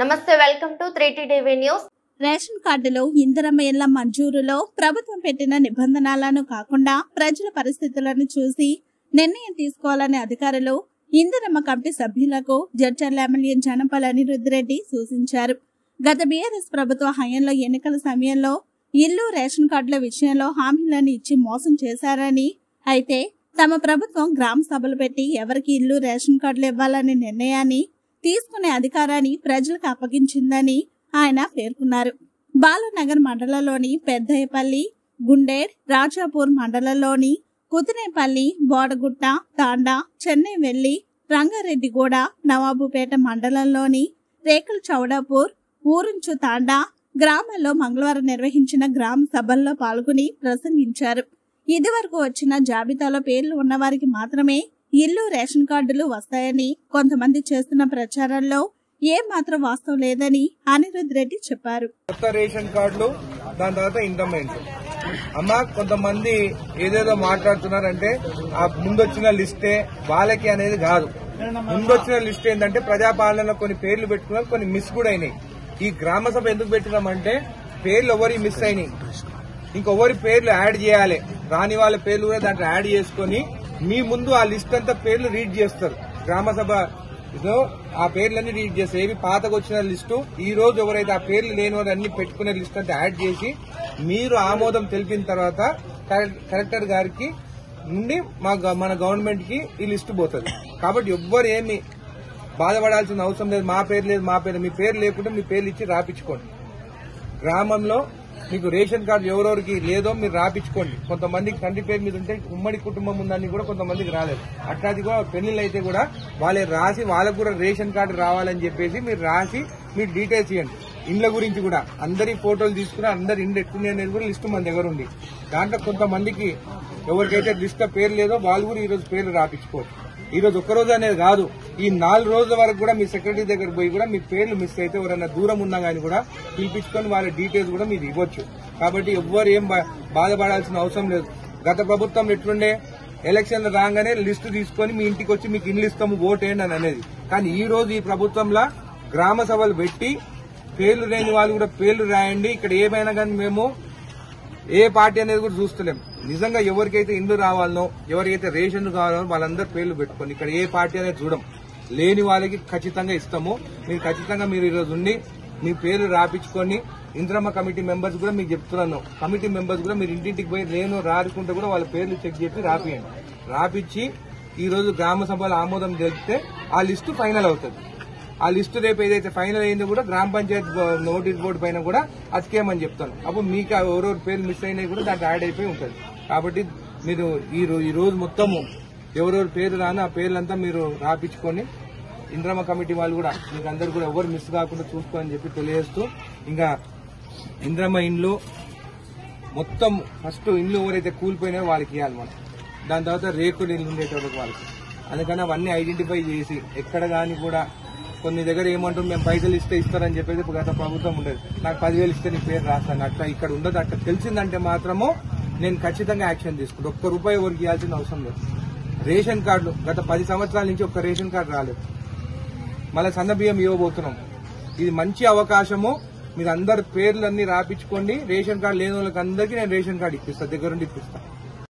నమస్తే, welcome to 3T TV news. Ration కార్డులో ఇందిరమ్మ ఇళ్ల మంజూరులో ప్రభుత్వం పెట్టిన నిబంధనలను కాకుండా ప్రజల పరిస్థితులను చూసి నిర్ణయం తీసుకోవాలని అధికారులు ఇందిరమ్మ కమిటీ సభ్యులకు జడ్చర్ల ఎమ్మెల్యే జనంపల్లి అనిరుద్ధ్ రెడ్డి సూచించారు. గత బీఆర్ఎస్ ప్రభుత్వ హయాంలో ఎన్నికల సమయంలో ఇల్లు రేషన్ కార్డుల విషయంలో హామీలను ఇచ్చి మోసం చేశారని, అయితే తమ ప్రభుత్వం గ్రామ సభలు పెట్టి ఎవరికి ఇల్లు రేషన్ కార్డులు ఇవ్వాలనే నిర్ణయాన్ని తీసుకునే అధికారాన్ని ప్రజలకు అప్పగించిందని ఆయన పేర్కొన్నారు. బాలనగర్ మండలంలోని పెద్దయ్యపల్లి, గుండేడ్, రాజాపూర్ మండలంలోని కుతినేపల్లి, బోడగుట్ట, తాండా, చెన్నై వెల్లి, రంగారెడ్డిగూడ, నవాబుపేట మండలంలోని రేకుల చౌడాపూర్, ఊరుంచు తాండా గ్రామాల్లో మంగళవారం నిర్వహించిన గ్రామ సభల్లో పాల్గొని ప్రసంగించారు. ఇదివరకు వచ్చిన జాబితాలో పేర్లు ఉన్నవారికి మాత్రమే ఇల్లు రేషన్ కార్డులు వస్తాయని, కొంతమంది చేస్తున్న ప్రచారంలో ఏ మాత్రం వాస్తవం లేదని అనిరుద్ధ్ రెడ్డి చెప్పారు. కొత్త రేషన్ కార్డులు, దాని తర్వాత ఇంటర్మెంట్ అమ్మ కొంతమంది ఏదేదో మాట్లాడుతున్నారంటే ఆ ముందొచ్చిన లిస్టే వాళ్ళకి అనేది కాదు. ముందొచ్చిన లిస్ట్ ఏంటంటే ప్రజాపాలనలో కొన్ని పేర్లు పెట్టుకున్నారు, కొన్ని మిస్ కూడా అయినాయి. ఈ గ్రామ సభ ఎందుకు పెట్టినామంటే పేర్లు ఎవరి మిస్ అయినాయి, ఇంకొవరి పేర్లు యాడ్ చేయాలి, రాని వాళ్ళ పేర్లు కూడా దాంట్లో యాడ్ చేసుకుని మీ ముందు ఆ లిస్ట్ అంతా పేర్లు రీడ్ చేస్తారు. గ్రామ సభ ఆ పేర్లన్నీ రీడ్ చేస్తారు. ఏవి పాతకు వచ్చిన లిస్టు, ఈ రోజు ఎవరైతే ఆ పేర్లు లేని వారు అన్ని పెట్టుకునే లిస్ట్ అంతా యాడ్ చేసి మీరు ఆమోదం తెలిపిన తర్వాత కలెక్టర్ గారికి నుండి మన గవర్నమెంట్ కి ఈ లిస్టు పోతుంది. కాబట్టి ఎవ్వరు ఏమి బాధపడాల్సిన అవసరం లేదు. మా పేరు లేదు, మీ పేరు లేకుంటే మీ పేర్లు ఇచ్చి రాపించుకోండి. గ్రామంలో మీకు రేషన్ కార్డు ఎవరెవరికి లేదో మీరు రాపించుకోండి. కొంతమందికి తండ్రి పేరు మీద ఉంటే ఉమ్మడి కుటుంబం ఉందని కూడా కొంతమందికి రాలేదు. అట్లాది కూడా పెళ్లిళ్ళు అయితే కూడా వాళ్ళే రాసి వాళ్ళకు కూడా రేషన్ కార్డు రావాలని చెప్పేసి మీరు రాసి మీరు డీటెయిల్స్ ఇవ్వండి. ఇండ్ల గురించి కూడా అందరి ఫోటోలు తీసుకుని అందరి ఇండ్లు ఎట్లున్నాయి అనేది కూడా లిస్టు మన దగ్గర ఉంది. దాంట్లో కొంతమందికి ఎవరికైతే లిస్ట్ పేరు లేదో వాళ్ళు కూడా ఈ రోజు పేర్లు రాపించుకోవచ్చు. ఈ రోజు ఒక్కరోజు అనేది కాదు, ఈ 4 రోజుల వరకు కూడా మీ సెక్రటరీ దగ్గర పోయి కూడా మీ పేర్లు మిస్ అయితే ఎవరైనా దూరం ఉన్నా కానీ కూడా పిలిపించుకొని వాళ్ళ డీటెయిల్స్ కూడా మీరు ఇవ్వచ్చు. కాబట్టి ఎవ్వరు ఏం బాధపడాల్సిన అవసరం లేదు. గత ప్రభుత్వం ఎట్లుండే, ఎలక్షన్లు రాగానే లిస్టు తీసుకొని మీ ఇంటికి వచ్చి మీకు ఇల్లు ఇస్తాము ఓటేయండి అని అనేది. కానీ ఈ రోజు ఈ ప్రభుత్వంలో గ్రామ సభలు పెట్టి పేర్లు లేని వాళ్ళు కూడా పేర్లు రాయండి, ఇక్కడ ఏమైనా కానీ మేము ఏ పార్టీ అనేది కూడా చూస్తలేం. నిజంగా ఎవరికైతే ఇండ్లు రావాలనో, ఎవరికైతే రేషన్ కావాలనో వాళ్ళందరూ పేర్లు పెట్టుకోండి. ఇక్కడ ఏ పార్టీ అనేది చూడం. లేని వాళ్ళకి ఖచ్చితంగా ఇస్తాము. మీరు ఖచ్చితంగా మీరు ఈరోజు ఉండి మీ పేర్లు రాపించుకొని ఇందిరమ్మ కమిటీ మెంబర్స్ కూడా మీకు చెప్తున్నాను, కమిటీ మెంబర్స్ కూడా మీరు ఇంటింటికి పోయి లేను రారుకుంటే కూడా వాళ్ళ పేర్లు చెక్ చేసి రాపియండి. రాపిచ్చి ఈ రోజు గ్రామ సభలో ఆమోదం తెలిపితే ఆ లిస్టు ఫైనల్ అవుతుంది. ఆ లిస్టు రేపు ఏదైతే ఫైనల్ అయిందో కూడా గ్రామ పంచాయత్ నోటీస్ బోర్డు పైన కూడా అతికేయమని చెప్తాను. అప్పుడు మీకు ఎవరెవరు పేర్లు మిస్ అయినాయి కూడా దాంట్లో యాడ్ అయిపోయి ఉంటుంది. కాబట్టి మీరు ఈ రోజు మొత్తము ఎవరెవరు పేరు రాని ఆ పేర్లంతా మీరు రాపించుకొని ఇందిరమ్మ కమిటీ వాళ్ళు కూడా మీకు అందరు కూడా ఎవరు మిస్ కాకుండా చూసుకోని చెప్పి తెలియజేస్తూ, ఇంకా ఇందిరమ్మ ఇండ్లు మొత్తం ఫస్ట్ ఇండ్లు ఎవరైతే కూలిపోయినాయో వాళ్ళకి ఇవ్వాలి మనం. దాని తర్వాత రేకులు ఇల్లు ఉండేటోళ్ళకి వాళ్ళకి. అందుకని అవన్నీ ఐడెంటిఫై చేసి ఎక్కడ కానీ కూడా కొన్ని దగ్గర ఏమంటారు మేము పైసలు ఇస్తే ఇస్తారని చెప్పేసి గత ప్రభుత్వం ఉండేది, నాకు 10,000 ఇస్తే నీ పేరు రాస్తాను, అట్లా ఇక్కడ ఉండదు. అట్లా తెలిసిందంటే మాత్రము నేను ఖచ్చితంగా యాక్షన్ తీసుకుంటాను. ₹1 ఎవరికి ఇవ్వాల్సిన అవసరం లేదు. రేషన్ కార్డులు గత 10 సంవత్సరాల నుంచి ఒక్క రేషన్ కార్డు రాలేదు. మళ్ళీ సన్న బియ్యం ఇవ్వబోతున్నాం. ఇది మంచి అవకాశము. మీరు అందరు పేర్లన్నీ రాపించుకోండి. రేషన్ కార్డు లేని వాళ్ళకి అందరికీ నేను రేషన్ కార్డు ఇప్పిస్తాను, దగ్గరుండి ఇప్పిస్తాను.